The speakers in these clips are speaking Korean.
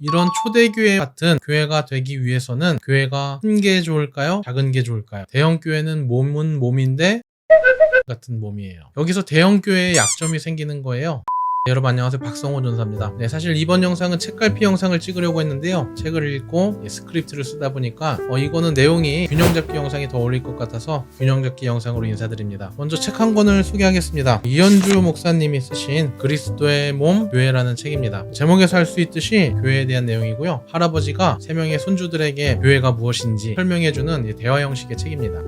이런 초대교회 같은 교회가 되기 위해서는 교회가 큰 게 좋을까요? 작은 게 좋을까요? 대형 교회는 몸은 몸인데 같은 몸이에요. 여기서 대형 교회에 약점이 생기는 거예요. 네, 여러분 안녕하세요. 박성호 전사입니다. 네, 사실 이번 영상은 책갈피 영상을 찍으려고 했는데요. 책을 읽고 스크립트를 쓰다 보니까 이거는 내용이 균형잡기 영상이 더 어울릴 것 같아서 균형잡기 영상으로 인사드립니다. 먼저 책 한 권을 소개하겠습니다. 이현주 목사님이 쓰신 그리스도의 몸 교회라는 책입니다. 제목에서 알 수 있듯이 교회에 대한 내용이고요. 할아버지가 3명의 손주들에게 교회가 무엇인지 설명해주는 대화 형식의 책입니다.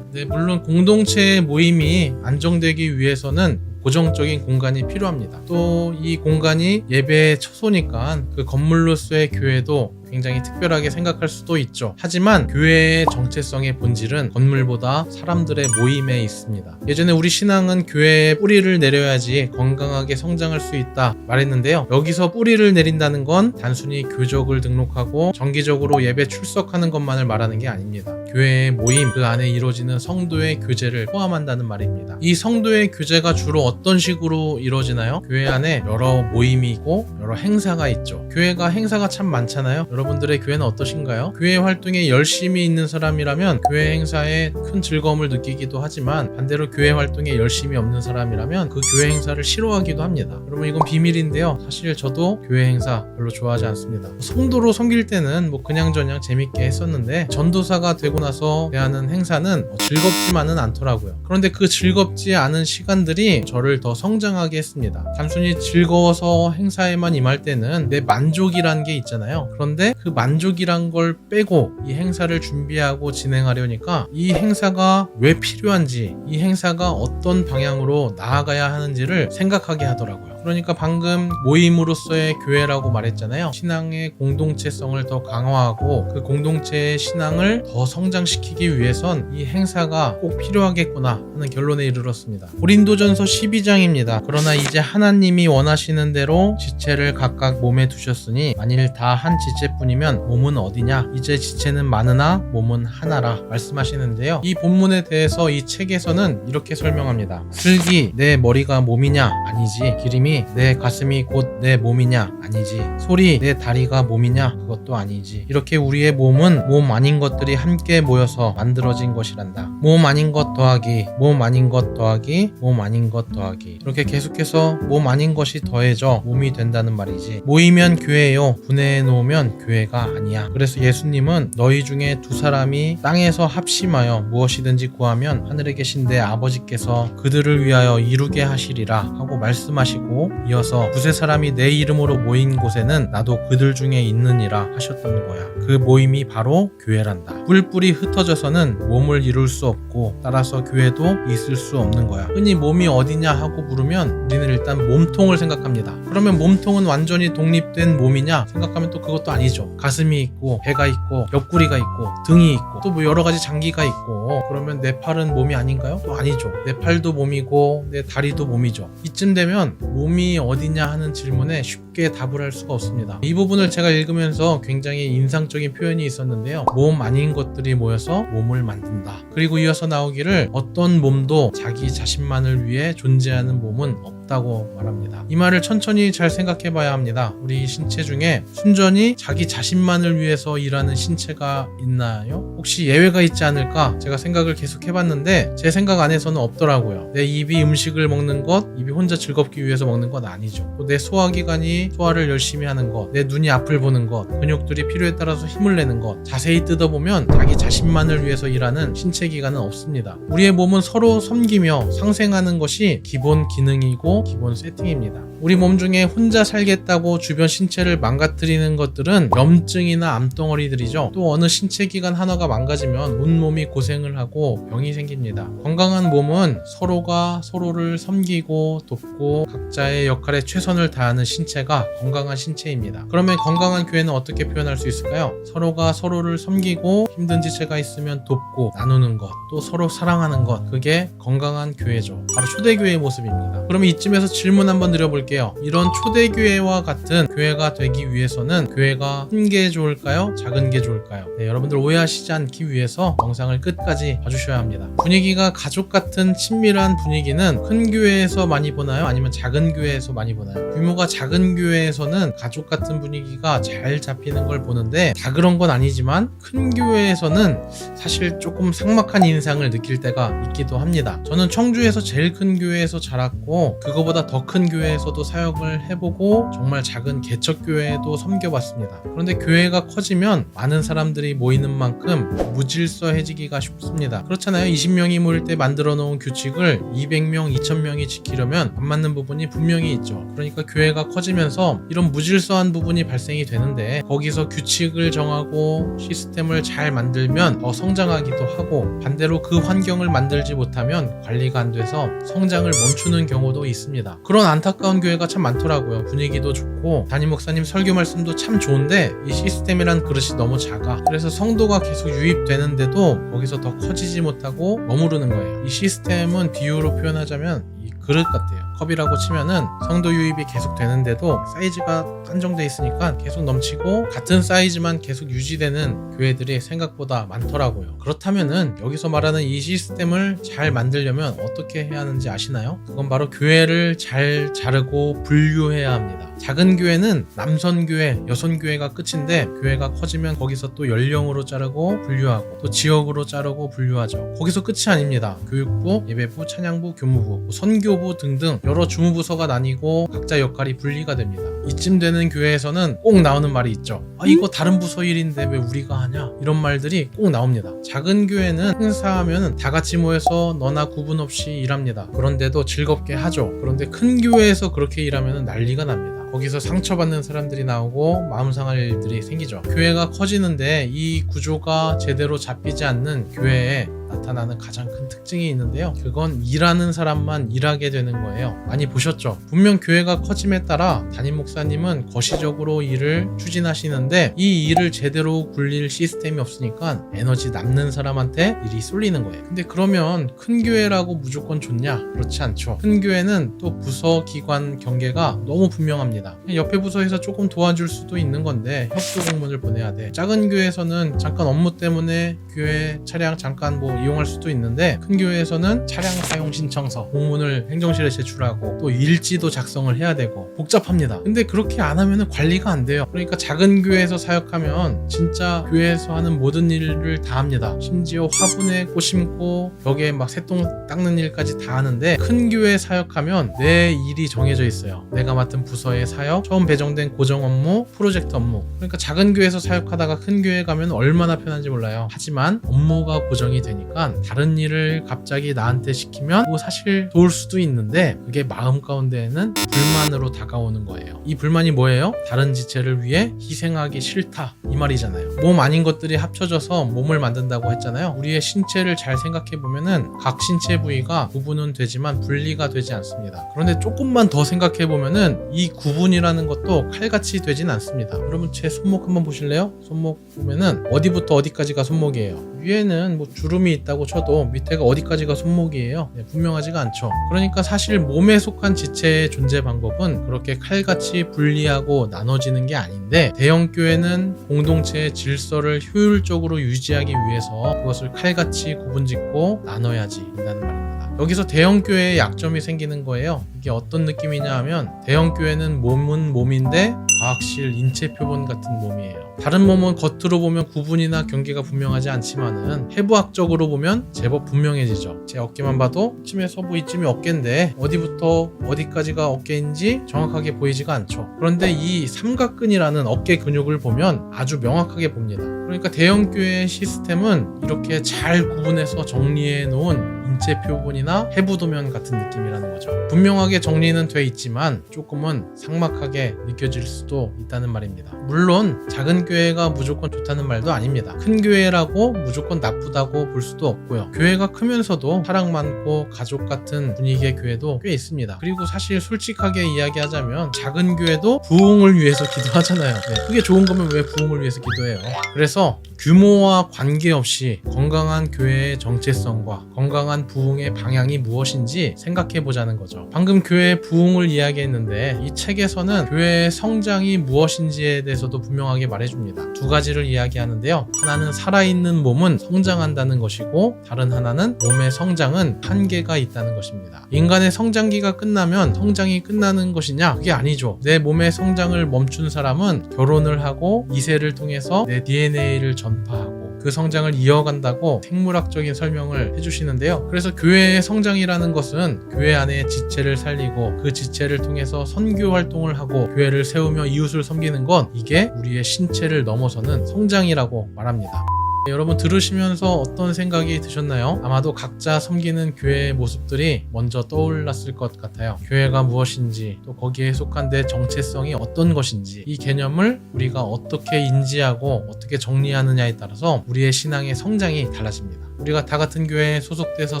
물론 공동체의 모임이 안정되기 위해서는 고정적인 공간이 필요합니다. 또 이 공간이 예배의 처소니까 그 건물로서의 교회도 굉장히 특별하게 생각할 수도 있죠. 하지만 교회의 정체성의 본질은 건물보다 사람들의 모임에 있습니다. 예전에 우리 신앙은 교회에 뿌리를 내려야지 건강하게 성장할 수 있다 말했는데요. 여기서 뿌리를 내린다는 건 단순히 교적을 등록하고 정기적으로 예배 출석하는 것만을 말하는 게 아닙니다. 교회의 모임, 그 안에 이루어지는 성도의 교제를 포함한다는 말입니다. 이 성도의 교제가 주로 어떤 식으로 이루어지나요? 교회 안에 여러 모임이 있고 여러 행사가 있죠. 교회가 행사가 참 많잖아요. 여러분들의 교회는 어떠신가요? 교회 활동에 열심히 있는 사람이라면 교회 행사에 큰 즐거움을 느끼기도 하지만 반대로 교회 활동에 열심히 없는 사람이라면 그 교회 행사를 싫어하기도 합니다. 여러분 이건 비밀인데요. 사실 저도 교회 행사 별로 좋아하지 않습니다. 성도로 섬길 때는 그냥저냥 재밌게 했었는데 전도사가 되고 나서 대하는 행사는 즐겁지만은 않더라고요. 그런데 그 즐겁지 않은 시간들이 저를 더 성장하게 했습니다. 단순히 즐거워서 행사에만 임할 때는 내 만족이라는 게 있잖아요. 그런데 그 만족이란 걸 빼고 이 행사를 준비하고 진행하려니까 이 행사가 왜 필요한지, 이 행사가 어떤 방향으로 나아가야 하는지를 생각하게 하더라고요. 그러니까 방금 모임으로서의 교회라고 말했잖아요. 신앙의 공동체성을 더 강화하고 그 공동체의 신앙을 더 성장시키기 위해선 이 행사가 꼭 필요하겠구나 하는 결론에 이르렀습니다. 고린도전서 12장입니다. 그러나 이제 하나님이 원하시는 대로 지체를 각각 몸에 두셨으니 만일 다 한 지체뿐이면 몸은 어디냐? 이제 지체는 많으나 몸은 하나라 말씀하시는데요. 이 본문에 대해서 이 책에서는 이렇게 설명합니다. 슬기 내 머리가 몸이냐? 아니지. 기름이 내 가슴이 곧 내 몸이냐? 아니지. 소리 내 다리가 몸이냐? 그것도 아니지. 이렇게 우리의 몸은 몸 아닌 것들이 함께 모여서 만들어진 것이란다. 몸 아닌 것 더하기, 몸 아닌 것 더하기, 몸 아닌 것 더하기. 이렇게 계속해서 몸 아닌 것이 더해져 몸이 된다는 말이지. 모이면 교회요, 분해해 놓으면 교회가 아니야. 그래서 예수님은 너희 중에 두 사람이 땅에서 합심하여 무엇이든지 구하면 하늘에 계신 내 아버지께서 그들을 위하여 이루게 하시리라 하고 말씀하시고 이어서 두세 사람이 내 이름으로 모인 곳에는 나도 그들 중에 있느니라 하셨던 거야. 그 모임이 바로 교회란다. 뿔뿔이 흩어져서는 몸을 이룰 수 없고 따라서 교회도 있을 수 없는 거야. 흔히 몸이 어디냐 하고 물으면 우리는 일단 몸통을 생각합니다. 그러면 몸통은 완전히 독립된 몸이냐 생각하면 또 그것도 아니죠. 가슴이 있고 배가 있고 옆구리가 있고 등이 있고 또 여러 가지 장기가 있고 그러면 내 팔은 몸이 아닌가요? 또 아니죠. 내 팔도 몸이고 내 다리도 몸이죠. 이쯤 되면 몸이 어디냐 하는 질문에 쉽게 답을 할 수가 없습니다. 이 부분을 제가 읽으면서 굉장히 인상적인 표현이 있었는데요. 몸 아닌 것들이 모여서 몸을 만든다. 그리고 이어서 나오기를 어떤 몸도 자기 자신만을 위해 존재하는 몸은 없다고 말합니다. 이 말을 천천히 잘 생각해 봐야 합니다. 우리 신체 중에 순전히 자기 자신만을 위해서 일하는 신체가 있나요? 혹시 예외가 있지 않을까? 제가 생각을 계속 해봤는데 제 생각 안에서는 없더라고요. 내 입이 음식을 먹는 것, 입이 혼자 즐겁기 위해서 먹는 건 아니죠. 또 내 소화기관이 소화를 열심히 하는 것, 내 눈이 앞을 보는 것, 근육들이 필요에 따라서 힘을 내는 것, 자세히 뜯어보면 자기 자신만을 위해서 일하는 신체 기관은 없습니다. 우리의 몸은 서로 섬기며 상생하는 것이 기본 기능이고 기본 세팅입니다. 우리 몸 중에 혼자 살겠다고 주변 신체를 망가뜨리는 것들은 염증이나 암덩어리들이죠. 또 어느 신체 기관 하나가 망가지면 온몸이 고생을 하고 병이 생깁니다. 건강한 몸은 서로가 서로를 섬기고 돕고 각자의 역할에 최선을 다하는 신체가 건강한 신체입니다. 그러면 건강한 교회는 어떻게 표현할 수 있을까요? 서로가 서로를 섬기고 힘든 지체가 있으면 돕고 나누는 것, 또 서로 사랑하는 것, 그게 건강한 교회죠. 바로 초대교회의 모습입니다. 그러면 이쯤에서 질문 한번 드려볼게요. 볼게요. 이런 초대교회와 같은 교회가 되기 위해서는 교회가 큰 게 좋을까요? 작은 게 좋을까요? 네, 여러분들 오해하시지 않기 위해서 영상을 끝까지 봐주셔야 합니다. 분위기가 가족 같은 친밀한 분위기는 큰 교회에서 많이 보나요? 아니면 작은 교회에서 많이 보나요? 규모가 작은 교회에서는 가족 같은 분위기가 잘 잡히는 걸 보는데 다 그런 건 아니지만 큰 교회에서는 사실 조금 삭막한 인상을 느낄 때가 있기도 합니다. 저는 청주에서 제일 큰 교회에서 자랐고 그거보다 더 큰 교회에서도 사역을 해보고 정말 작은 개척교회도 섬겨봤습니다. 그런데 교회가 커지면 많은 사람들이 모이는 만큼 무질서해지기가 쉽습니다. 그렇잖아요. 20명이 모일 때 만들어 놓은 규칙을 200명, 2000명이 지키려면 안 맞는 부분이 분명히 있죠. 그러니까 교회가 커지면서 이런 무질서한 부분이 발생이 되는데 거기서 규칙을 정하고 시스템을 잘 만들면 더 성장하기도 하고 반대로 그 환경을 만들지 못하면 관리가 안 돼서 성장을 멈추는 경우도 있습니다. 그런 안타까운 교회가 참 많더라고요. 분위기도 좋고 담임 목사님 설교 말씀도 참 좋은데 이 시스템이란 그릇이 너무 작아. 그래서 성도가 계속 유입되는데도 거기서 더 커지지 못하고 머무르는 거예요. 이 시스템은 비유로 표현하자면 이 그릇 같아요. 컵이라고 치면은 성도 유입이 계속 되는데도 사이즈가 한정돼 있으니까 계속 넘치고 같은 사이즈만 계속 유지되는 교회들이 생각보다 많더라고요. 그렇다면은 여기서 말하는 이 시스템을 잘 만들려면 어떻게 해야 하는지 아시나요? 그건 바로 교회를 잘 자르고 분류해야 합니다. 작은 교회는 남선교회, 여선교회가 끝인데 교회가 커지면 거기서 또 연령으로 자르고 분류하고 또 지역으로 자르고 분류하죠. 거기서 끝이 아닙니다. 교육부, 예배부, 찬양부, 교무부, 선교부 등등 여러 주무부서가 나뉘고 각자 역할이 분리가 됩니다. 이쯤 되는 교회에서는 꼭 나오는 말이 있죠. 이거 다른 부서 일인데 왜 우리가 하냐? 이런 말들이 꼭 나옵니다. 작은 교회는 행사하면 다 같이 모여서 너나 구분 없이 일합니다. 그런데도 즐겁게 하죠. 그런데 큰 교회에서 그렇게 일하면 난리가 납니다. 거기서 상처받는 사람들이 나오고 마음 상할 일들이 생기죠. 교회가 커지는데 이 구조가 제대로 잡히지 않는 교회에 나타나는 가장 큰 특징이 있는데요. 그건 일하는 사람만 일하게 되는 거예요. 많이 보셨죠? 분명 교회가 커짐에 따라 담임 목사님은 거시적으로 일을 추진하시는데 이 일을 제대로 굴릴 시스템이 없으니까 에너지 남는 사람한테 일이 쏠리는 거예요. 근데 그러면 큰 교회라고 무조건 좋냐? 그렇지 않죠. 큰 교회는 또 부서 기관 경계가 너무 분명합니다. 옆에 부서에서 조금 도와줄 수도 있는 건데 협조 공문을 보내야 돼. 작은 교회에서는 잠깐 업무 때문에 교회 차량 잠깐 이용할 수도 있는데 큰 교회에서는 차량 사용 신청서 공문을 행정실에 제출하고 또 일지도 작성을 해야 되고 복잡합니다. 근데 그렇게 안 하면 관리가 안 돼요. 그러니까 작은 교회에서 사역하면 진짜 교회에서 하는 모든 일을 다 합니다. 심지어 화분에 꽃 심고 벽에 막 새똥 닦는 일까지 다 하는데 큰 교회 사역하면 내 일이 정해져 있어요. 내가 맡은 부서의 사역, 처음 배정된 고정 업무, 프로젝트 업무. 그러니까 작은 교회에서 사역하다가 큰 교회 가면 얼마나 편한지 몰라요. 하지만 업무가 고정이 되니까 다른 일을 갑자기 나한테 시키면 사실 도울 수도 있는데 그게 마음 가운데에는 불만으로 다가오는 거예요. 이 불만이 뭐예요? 다른 지체를 위해 희생하기 싫다 이 말이잖아요. 몸 아닌 것들이 합쳐져서 몸을 만든다고 했잖아요. 우리의 신체를 잘 생각해 보면은 각 신체 부위가 구분은 되지만 분리가 되지 않습니다. 그런데 조금만 더 생각해 보면은 이 구분이라는 것도 칼같이 되진 않습니다. 여러분 제 손목 한번 보실래요? 손목 보면은 어디부터 어디까지가 손목이에요. 위에는 주름이 있다고 쳐도 밑에가 어디까지가 손목이에요. 분명하지가 않죠. 그러니까 사실 몸에 속한 지체의 존재 방법은 그렇게 칼같이 분리하고 나눠지는 게 아닌데 대형 교회는 공동체의 질서를 효율적으로 유지하기 위해서 그것을 칼같이 구분짓고 나눠야지 한다는 말입니다. 여기서 대형 교회의 약점이 생기는 거예요. 이게 어떤 느낌이냐 하면 대형 교회는 몸은 몸인데 과학실 인체 표본 같은 몸이에요. 다른 몸은 겉으로 보면 구분이나 경계가 분명하지 않지만은 해부학적으로 보면 제법 분명해지죠. 제 어깨만 봐도 이쯤에서 이쯤이 어깨인데 어디부터 어디까지가 어깨인지 정확하게 보이지가 않죠. 그런데 이 삼각근이라는 어깨 근육을 보면 아주 명확하게 봅니다. 그러니까 대형 교회의 시스템은 이렇게 잘 구분해서 정리해 놓은 인체 표본이나 해부도면 같은 느낌이라는 거죠. 분명하게 정리는 돼 있지만 조금은 삭막하게 느껴질 수도 있다는 말입니다. 물론 작은 교회가 무조건 좋다는 말도 아닙니다. 큰 교회라고 무조건 나쁘다고 볼 수도 없고요. 교회가 크면서도 사랑 많고 가족 같은 분위기의 교회도 꽤 있습니다. 그리고 사실 솔직하게 이야기하자면 작은 교회도 부흥을 위해서 기도하잖아요. 그게 좋은 거면 왜 부흥을 위해서 기도해요? 그래서 규모와 관계없이 건강한 교회의 정체성과 건강한 부흥의 방향이 무엇인지 생각해 보자는 거죠. 방금 교회의 부흥을 이야기했는데 이 책에서는 교회의 성장이 무엇인지에 대해서도 분명하게 말해줍니다. 두 가지를 이야기하는데요. 하나는 살아있는 몸은 성장한다는 것이고 다른 하나는 몸의 성장은 한계가 있다는 것입니다. 인간의 성장기가 끝나면 성장이 끝나는 것이냐? 그게 아니죠. 내 몸의 성장을 멈춘 사람은 결혼을 하고 이세를 통해서 내 DNA를 전파하고 그 성장을 이어간다고 생물학적인 설명을 해주시는데요. 그래서 교회의 성장이라는 것은 교회 안에 지체를 살리고 그 지체를 통해서 선교 활동을 하고 교회를 세우며 이웃을 섬기는 건 이게 우리의 신체를 넘어서는 성장이라고 말합니다. 여러분 들으시면서 어떤 생각이 드셨나요? 아마도 각자 섬기는 교회의 모습들이 먼저 떠올랐을 것 같아요. 교회가 무엇인지 또 거기에 속한 내 정체성이 어떤 것인지 이 개념을 우리가 어떻게 인지하고 어떻게 정리하느냐에 따라서 우리의 신앙의 성장이 달라집니다. 우리가 다 같은 교회에 소속돼서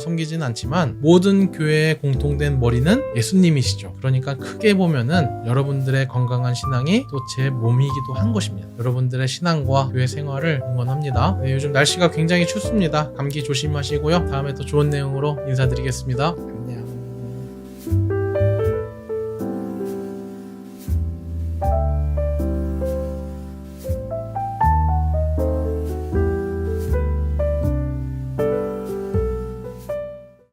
섬기진 않지만 모든 교회의 공통된 머리는 예수님이시죠. 그러니까 크게 보면은 여러분들의 건강한 신앙이 또 제 몸이기도 한 것입니다. 여러분들의 신앙과 교회 생활을 응원합니다. 네, 요즘 날씨가 굉장히 춥습니다. 감기 조심하시고요. 다음에 또 좋은 내용으로 인사드리겠습니다.